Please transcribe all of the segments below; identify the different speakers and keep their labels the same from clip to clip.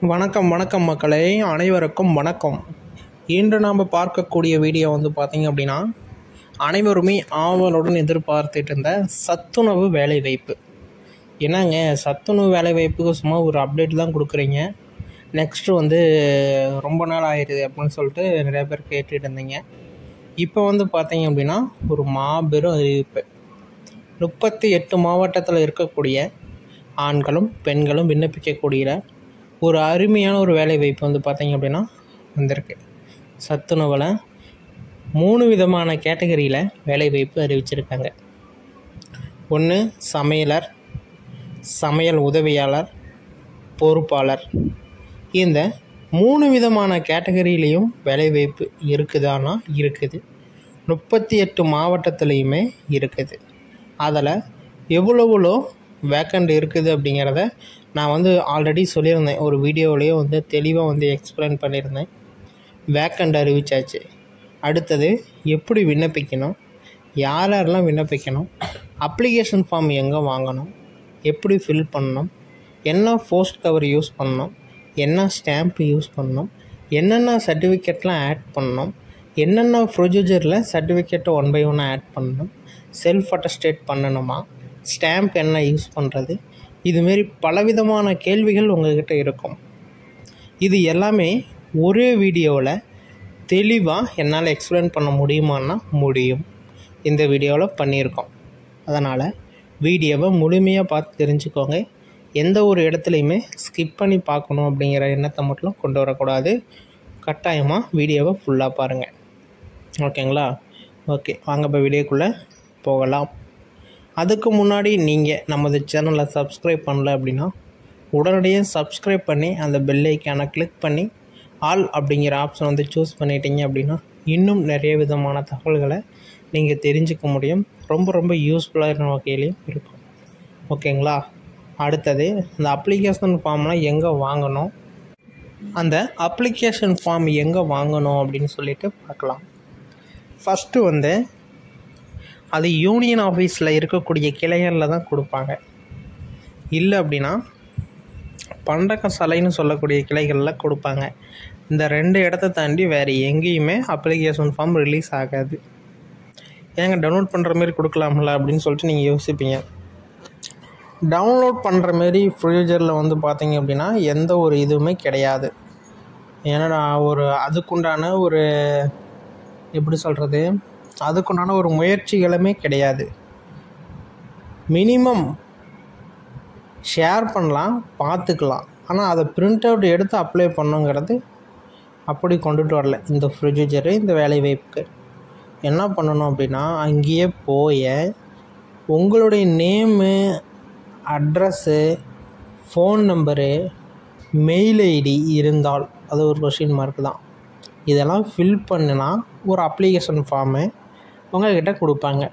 Speaker 1: வணக்கம் வணக்கம் மக்களே, அனைவருக்கும் வணக்கம். இன்று நாம் பார்க்கக்கூடிய வீடியோ பார்த்திங்க அப்படின்னா, அனைவருமே ஆவலுடன் எதிர்பார்த்துட்டு இருந்த சத்துணவு வேலைவாய்ப்பு. என்னங்க சத்துணவு வேலைவாய்ப்புக்கு சும்மா ஒரு அப்டேட் தான் கொடுக்குறீங்க, நெக்ஸ்ட்டு ரொம்ப நாள் ஆயிடுது அப்படின்னு சொல்லிட்டு நிறையா பேர் கேட்டுட்டு இருந்தீங்க. இப்போ பார்த்திங்க அப்படின்னா ஒரு மாபெரும் அறிவிப்பு. 38 மாவட்டத்தில் இருக்கக்கூடிய ஆண்களும் பெண்களும் விண்ணப்பிக்கக்கூடிய ஒரு அருமையான ஒரு வேலைவாய்ப்பு பார்த்திங்க அப்படின்னா வந்திருக்கு. சத்துணவில் 3 விதமான கேட்டகரியில் வேலைவாய்ப்பு அறிவிச்சிருக்காங்க. ஒன்று சமையலர், சமையல் உதவியாளர், பொறுப்பாளர். இந்த 3 விதமான கேட்டகரியிலையும் வேலைவாய்ப்பு இருக்குதானா? இருக்குது. 38 மாவட்டத்துலேயுமே இருக்குது. அதில் எவ்வளோ வேக்கண்ட் இருக்குது அப்படிங்கிறத நான் ஆல்ரெடி சொல்லியிருந்தேன், ஒரு வீடியோவிலேயே தெளிவாக எக்ஸ்பிளைன் பண்ணியிருந்தேன். வேக்கண்ட் அறிவிச்சாச்சு. அடுத்தது எப்படி விண்ணப்பிக்கணும், யாரெல்லாம் விண்ணப்பிக்கணும், அப்ளிகேஷன் ஃபார்ம் எங்கே வாங்கணும், எப்படி ஃபில் பண்ணணும், என்ன போஸ்ட் கவர் யூஸ் பண்ணணும், என்ன ஸ்டாம்ப் யூஸ் பண்ணணும், என்னென்ன சர்டிஃபிகேட்லாம் ஆட் பண்ணணும், என்னென்ன ப்ரொசீஜரில் சர்டிஃபிகேட்டை 1 by 1 ஆட் பண்ணணும், செல்ஃப் அட்டஸ்டேட் பண்ணணுமா, ஸ்டாம்ப் என்ன யூஸ் பண்ணுறது, இதுமாரி பலவிதமான கேள்விகள் உங்கள்கிட்ட இருக்கும். இது எல்லாமே ஒரே வீடியோவில் தெளிவாக என்னால் எக்ஸ்பிளைன் பண்ண முடியுமான்னா முடியும். இந்த வீடியோவில் பண்ணியிருக்கோம். அதனால் வீடியோவை முழுமையாக பார்த்து தெரிஞ்சுக்கோங்க. எந்த ஒரு இடத்துலையுமே ஸ்கிப் பண்ணி பார்க்கணும் அப்படிங்கிற எண்ணத்தை மட்டும் கொண்டு வரக்கூடாது. கட்டாயமாக வீடியோவை ஃபுல்லாக பாருங்கள். ஓகேங்களா? ஓகே, வாங்க இப்போ வீடியோக்குள்ளே போகலாம். அதுக்கு முன்னாடி நீங்கள் நமது சேனலை சப்ஸ்கிரைப் பண்ணல அப்படின்னா உடனடியாக சப்ஸ்கிரைப் பண்ணி அந்த பெல் ஐக்கானை கிளிக் பண்ணி ஆல் அப்படிங்கிற ஆப்ஷன் சூஸ் பண்ணிட்டீங்க அப்படின்னா இன்னும் நிறைய விதமான தகவல்களை நீங்கள் தெரிஞ்சுக்க முடியும். ரொம்ப யூஸ்ஃபுல்லான வகையிலையும் இருக்கும். ஓகேங்களா? அடுத்தது அந்த அப்ளிகேஷன் ஃபார்ம்லாம் எங்கே வாங்கணும், அந்த அப்ளிகேஷன் ஃபார்ம் எங்கே வாங்கணும் அப்படின்னு சொல்லிட்டு பார்க்கலாம். ஃபஸ்ட்டு அது யூனியன் ஆஃபீஸில் இருக்கக்கூடிய கிளைகளில் தான் கொடுப்பாங்க. இல்லை அப்படின்னா பண்டக சாலைன்னு சொல்லக்கூடிய கிளைகளில் கொடுப்பாங்க. இந்த 2 இடத்த தாண்டி வேறு எங்கேயுமே அப்ளிகேஷன் ஃபார்ம் ரிலீஸ் ஆகாது. ஏங்க டவுன்லோட் பண்ணுற மாரி கொடுக்கலாம்ல அப்படின்னு சொல்லிட்டு நீங்கள் யோசிப்பீங்க. டவுன்லோட் பண்ணுற மாரி ப்ரொசீஜரில் பார்த்தீங்க அப்படின்னா எந்த ஒரு இதுவுமே கிடையாது. ஏன்னா அதுக்குண்டான ஒரு எப்படி சொல்கிறது, அதுக்குண்டான ஒரு முயற்சிகளுமே கிடையாது. மினிமம் ஷேர் பண்ணலாம், பார்த்துக்கலாம். ஆனால் அதை பிரிண்ட் அவுட் எடுத்து அப்ளை பண்ணுங்கிறது அப்படி கொண்டுட்டு வரல. இந்த ப்ரொசீஜரு, இந்த வேலைவாய்ப்புக்கு என்ன பண்ணணும் அப்படின்னா, அங்கேயே போய் உங்களுடைய name, address, phone number, mail ID இருந்தால் அது ஒரு கொஸ்டின் மார்க் தான். இதெல்லாம் ஃபில் பண்ணினா ஒரு அப்ளிகேஷன் ஃபார்மு உங்கள்கிட்ட கொடுப்பாங்க.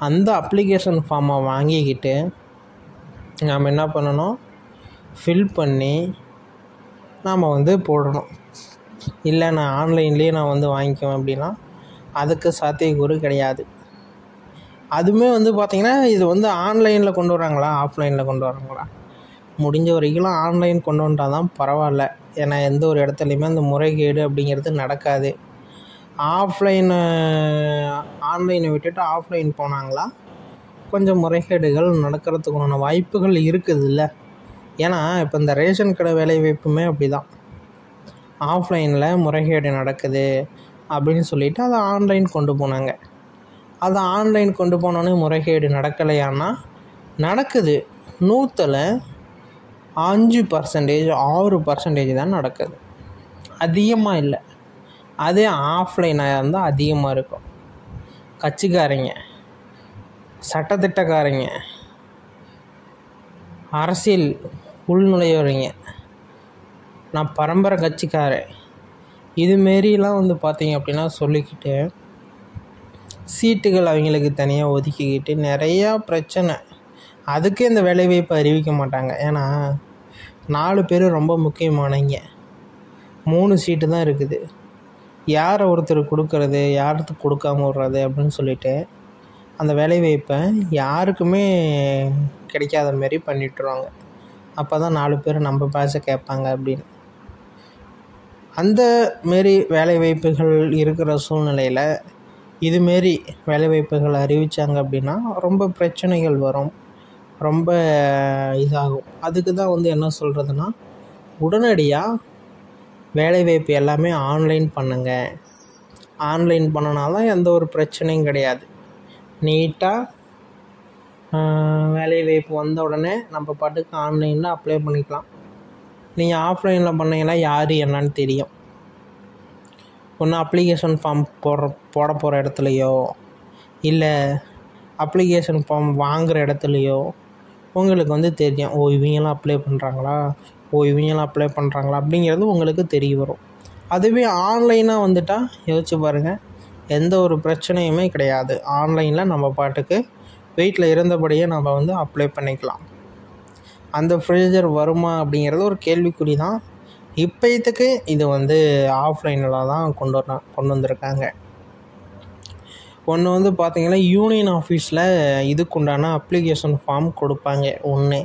Speaker 1: அந்த அப்ளிகேஷன் ஃபார்மை வாங்கிக்கிட்டு நாம் என்ன பண்ணணும், ஃபில் பண்ணி நாம் போடணும். இல்லை நான் ஆன்லைன்லேயே நான் வாங்கிக்குவேன் அப்படின்னா அதுக்கு சாத்தியக்கூறு கிடையாது. அதுவுமே பார்த்திங்கன்னா இது ஆன்லைனில் கொண்டு வராங்களா, ஆஃப்லைனில் கொண்டு வராங்களா, முடிஞ்ச வரைக்கும் ஆன்லைன் கொண்டு வந்தால் தான் பரவாயில்ல. ஏன்னா எந்த ஒரு இடத்துலையுமே அந்த முறைகேடு அப்படிங்கிறது நடக்காது. ஆன்லைனை விட்டுட்டு ஆஃப்லைன் போனாங்களா கொஞ்சம் முறைகேடுகள் நடக்கிறதுக்குண்டான வாய்ப்புகள் இருக்குது இல்லை. ஏன்னா இப்போ இந்த ரேஷன் கடை வேலைவாய்ப்புமே அப்படி தான். ஆஃப்லைனில் முறைகேடு நடக்குது அப்படின்னு சொல்லிவிட்டு அதை ஆன்லைன் கொண்டு போனாங்க. அதை ஆன்லைன் கொண்டு போனோன்னே முறைகேடு நடக்கலையானா நடக்குது. 100ல் 5%, 6% தான் நடக்குது, அதிகமாக இல்லை. அதே ஆஃப்லைனாக இருந்தால் அதிகமாக இருக்கும். கட்சிக்காரங்க, சட்டத்திட்டக்காரங்க, அரசியல் உள்நுழைவரைங்க, நான் பரம்பரை கட்சிக்காரன், இதுமாரிலாம் பார்த்திங்க அப்படின்னா சொல்லிக்கிட்டு சீட்டுகள் அவங்களுக்கு தனியாக ஒதுக்கிக்கிட்டு நிறையா பிரச்சனை. அதுக்கே இந்த வேலைவாய்ப்பு அறிவிக்க மாட்டாங்க. ஏன்னா 4 பேர் ரொம்ப முக்கியமானவங்க, 3 சீட்டு தான் இருக்குது. யாரை ஒருத்தர் கொடுக்கறது, யாருக்கு கொடுக்காம விடுறது அப்படின்னு சொல்லிட்டு அந்த வேலைவாய்ப்பை யாருக்குமே கிடைக்காத மாரி பண்ணிட்டுருவாங்க. அப்போ தான் 4 பேர் நம்ம பேச்சை கேட்பாங்க அப்படின்னு. அந்த மாரி வேலைவாய்ப்புகள் இருக்கிற சூழ்நிலையில் இதுமாரி வேலைவாய்ப்புகள் அறிவித்தாங்க அப்படின்னா ரொம்ப பிரச்சனைகள் வரும், ரொம்ப இதாகும். அதுக்கு தான் வந்து என்ன சொல்கிறதுனா, உடனடியாக வேலைவாய்ப்பு எல்லாமே ஆன்லைன் பண்ணுங்கள். ஆன்லைன் பண்ணனால எந்த ஒரு பிரச்சனையும் கிடையாது. நீட்டாக வேலைவாய்ப்பு வந்த உடனே நம்ம பாட்டுக்கு ஆன்லைனில் அப்ளை பண்ணிக்கலாம். நீங்கள் ஆஃப்லைனில் பண்ணிங்கன்னா யார் என்னன்னு தெரியும். ஒன்று அப்ளிகேஷன் ஃபார்ம் போட போகிற இடத்துலையோ இல்லை அப்ளிகேஷன் ஃபார்ம் வாங்குகிற இடத்துலையோ உங்களுக்கு வந்து தெரியும், இவங்கெல்லாம் அப்ளை பண்ணுறாங்களா, இவங்கெல்லாம் அப்ளை பண்ணுறாங்களா அப்படிங்கிறது உங்களுக்கு தெரிய வரும். அதுவே ஆன்லைனாக வந்துட்டால் யோசிச்சு பாருங்கள், எந்த ஒரு பிரச்சனையுமே கிடையாது. ஆன்லைனில் நம்ம பாட்டுக்கு வீட்டில் இருந்தபடியே நம்ம வந்து அப்ளை பண்ணிக்கலாம். அந்த ப்ரொசீஜர் வருமா அப்படிங்கிறது ஒரு கேள்விக்குறி தான். இப்போத்துக்கு இது வந்து ஆஃப்லைனில் தான் கொண்டு வந்திருக்காங்க. ஒன்று வந்து பார்த்திங்கன்னா, யூனியன் ஆஃபீஸில் இதுக்குண்டான அப்ளிகேஷன் ஃபார்ம் கொடுப்பாங்க ஒன்று.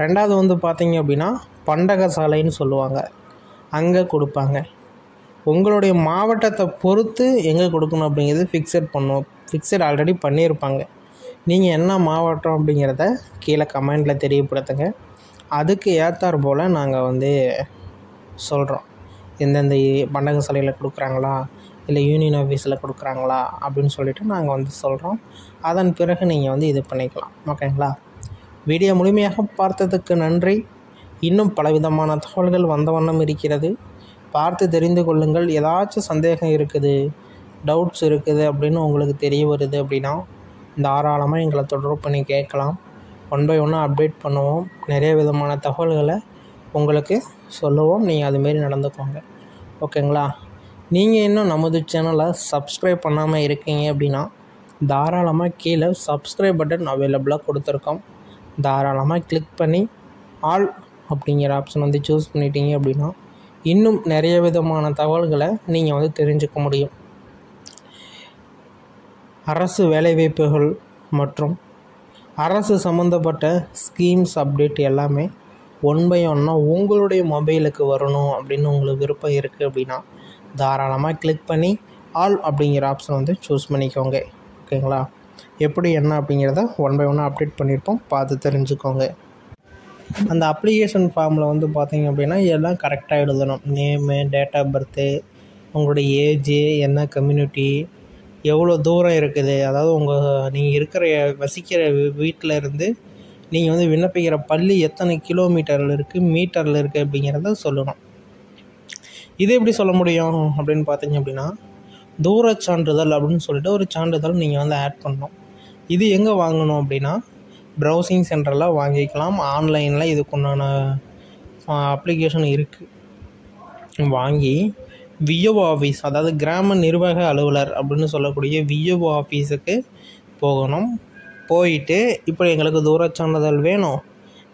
Speaker 1: ரெண்டாவது வந்து பார்த்திங்க அப்படின்னா பண்டக சாலைன்னு சொல்லுவாங்க, அங்கே கொடுப்பாங்க. உங்களுடைய மாவட்டத்தை பொறுத்து எங்கே கொடுக்கணும் அப்படிங்கிறது ஃபிக்ஸட் ஆல்ரெடி பண்ணியிருப்பாங்க. நீங்கள் என்ன மாவட்டம் அப்படிங்கிறத கீழே கமெண்டில் தெரியப்படுத்துங்க. அதுக்கு ஏற்றாற் போல் நாங்கள் வந்து சொல்கிறோம், எந்தெந்த பண்டக சாலையில் கொடுக்குறாங்களா இல்லை யூனியன் ஆஃபீஸில் கொடுக்குறாங்களா அப்படின்னு சொல்லிவிட்டு நாங்கள் வந்து சொல்கிறோம். அதன் பிறகு நீங்கள் வந்து இது பண்ணிக்கலாம். ஓகேங்களா? வீடியோ முழுமையாக பார்த்ததுக்கு நன்றி. இன்னும் பலவிதமான தகவல்கள் வந்த வண்ணம் இருக்கிறது, பார்த்து தெரிந்து கொள்ளுங்கள். ஏதாச்சும் சந்தேகம் இருக்குது, டவுட்ஸ் இருக்குது அப்படின்னு உங்களுக்கு தெரிய வருது அப்படின்னா தாராளமாக எங்களை தொடர்பு பண்ணி கேட்கலாம். 1 by 1 அப்டேட் பண்ணுவோம். நிறைய விதமான தகவல்களை உங்களுக்கு சொல்லுவோம். நீங்கள் அதுமாரி நடந்துக்கோங்க. ஓகேங்களா? நீங்கள் இன்னும் நமது சேனலை சப்ஸ்கிரைப் பண்ணாமல் இருக்கீங்க அப்படின்னா தாராளமாக கீழே சப்ஸ்கிரைப் பட்டன் அவைலபிளாக கொடுத்துருக்கோம். தாராளமாக கிளிக் பண்ணி ஆல் அப்படிங்கிற ஆப்ஷன் வந்து சூஸ் பண்ணிட்டீங்க அப்படின்னா இன்னும் நிறைய விதமான தகவல்களை நீங்கள் வந்து தெரிஞ்சுக்க முடியும். அரசு வேலைவாய்ப்புகள் மற்றும் அரசு சம்மந்தப்பட்ட ஸ்கீம்ஸ் அப்டேட் எல்லாமே 1 by 1 உங்களுடைய மொபைலுக்கு வரணும் அப்படின்னு உங்களுக்கு விருப்பம் இருக்குது அப்படின்னா தாராளமாக கிளிக் பண்ணி ஆல் அப்படிங்கிற ஆப்ஷன் வந்து சூஸ் பண்ணிக்கோங்க. ஓகேங்களா? எப்படி என்ன அப்படிங்கிறத 1 by 1 அப்டேட் பண்ணியிருப்போம், பார்த்து தெரிஞ்சுக்கோங்க. அந்த அப்ளிகேஷன் ஃபார்மில் வந்து பார்த்திங்க அப்படின்னா எல்லாம் கரெக்டாக எழுதணும். நேமு, டேட் ஆஃப் பர்த்து, உங்களுடைய ஏஜு, என்ன கம்யூனிட்டி, எவ்வளோ தூரம் இருக்குது, அதாவது நீங்கள் வசிக்கிற வீட்டில் இருந்து நீங்கள் வந்து விண்ணப்பிக்கிற பள்ளி எத்தனை கிலோமீட்டரில் இருக்குது, மீட்டரில் இருக்குது அப்படிங்கிறத சொல்லணும். இது எப்படி சொல்ல முடியும் அப்படின்னு பார்த்தீங்க அப்படின்னா, தூரச் சான்றிதழ் அப்படின்னு சொல்லிட்டு ஒரு சான்றிதழ் நீங்கள் வந்து ஆட் பண்ணணும். இது எங்கே வாங்கணும் அப்படின்னா ப்ரௌசிங் சென்டரில் வாங்கிக்கலாம். ஆன்லைனில் இதுக்குண்டான அப்ளிகேஷன் இருக்குது. வாங்கி விஓ ஆஃபீஸ், அதாவது கிராம நிர்வாக அலுவலர் அப்படின்னு சொல்லக்கூடிய விஓ ஆஃபீஸுக்கு போகணும். போயிட்டு இப்போ எங்களுக்கு தூரச் சான்றிதழ் வேணும்,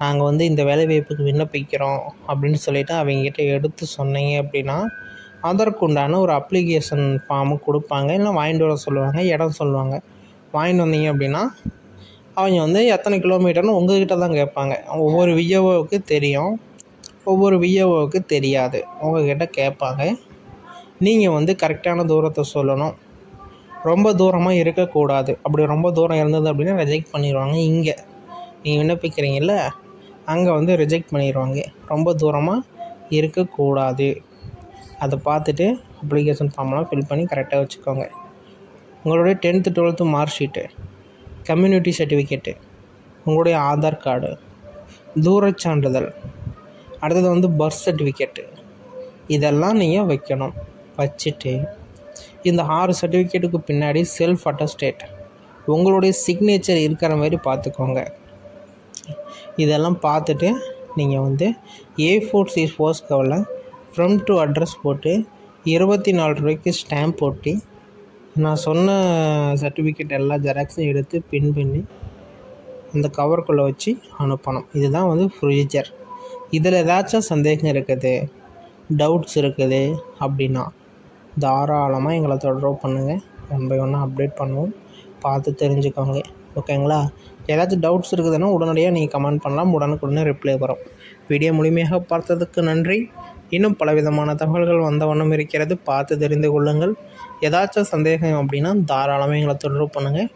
Speaker 1: நாங்கள் வந்து இந்த வேலைவாய்ப்புக்கு விண்ணப்பிக்கிறோம் அப்படின்னு சொல்லிவிட்டு அவங்ககிட்ட எடுத்து சொன்னீங்க அப்படின்னா அதற்குண்டான ஒரு அப்ளிகேஷன் ஃபார்மு கொடுப்பாங்க. இல்லை வாங்கிட்டு வர சொல்லுவாங்க, இடம் சொல்லுவாங்க. வாங்கிட்டு வந்தீங்க அப்படின்னா அவங்க வந்து எத்தனை கிலோமீட்டர்னு உங்கள்கிட்ட தான் கேட்பாங்க. ஒவ்வொரு விஓவுக்கு தெரியும், ஒவ்வொரு விஓவுக்கு தெரியாது. உங்கள்கிட்ட கேட்பாங்க. நீங்கள் வந்து கரெக்டான தூரத்தை சொல்லணும். ரொம்ப தூரமாக இருக்கக்கூடாது. அப்படி ரொம்ப தூரம் இருந்தது அப்படின்னா ரிஜெக்ட் பண்ணிடுவாங்க. இங்கே நீங்கள் விண்ணப்பிக்கிறீங்கள அங்கே வந்து ரிஜெக்ட் பண்ணிடுவாங்க. ரொம்ப தூரமாக இருக்கக்கூடாது. அதை பார்த்துட்டு அப்ளிகேஷன் ஃபார்ம்லாம் ஃபில் பண்ணி கரெக்டாக வச்சுக்கோங்க. உங்களுடைய 10th 12th mark sheet, community certificate, உங்களுடைய ஆதார் கார்டு, தூரச் சான்றிதழ், அடுத்தது வந்து பர்த் சர்டிஃபிகேட்டு, இதெல்லாம் நீங்கள் வைக்கணும். வச்சுட்டு இந்த 6 சர்டிஃபிகேட்டுக்கு பின்னாடி செல்ஃப் அட்டஸ்டேட் உங்களுடைய சிக்னேச்சர் இருக்கிற மாதிரி பார்த்துக்கோங்க. இதெல்லாம் பார்த்துட்டு நீங்கள் வந்து A4 சைஸ் போஸ்ட் கவரில் ஃப்ரம் டு அட்ரஸ் போட்டு 24 ரூபாய்க்கு ஸ்டாம்ப் போட்டு நான் சொன்ன சர்டிஃபிகேட் எல்லா ஜெராக்ஸும் எடுத்து பின் பண்ணி அந்த கவருக்குள்ளே வச்சு அனுப்பணும். இதுதான் வந்து ப்ரொசீஜர். இதில் ஏதாச்சும் சந்தேகம் இருக்குது, டவுட்ஸ் இருக்குது அப்படின்னா தாராளமாக எங்களை தொடர்பு பண்ணுங்கள். 1 by 1 அப்டேட் பண்ணுவோம், பார்த்து தெரிஞ்சுக்கோங்க. ஓகேங்களா? ஏதாச்சும் டவுட்ஸ் இருக்குதுன்னா உடனடியாக நீங்கள் கமெண்ட் பண்ணலாம். உடனுக்குடனே ரிப்ளை வரும். வீடியோ முழுமையாக பார்த்ததுக்கு நன்றி. இன்னும் பலவிதமான தகவல்கள் வந்த வண்ணம் இருக்கிறது. பார்த்து தெரிந்து கொள்ளுங்கள். ஏதாச்சும் சந்தேகம் அப்படின்னா தாராளமாக எங்களை தொடர்பு பண்ணுங்கள்.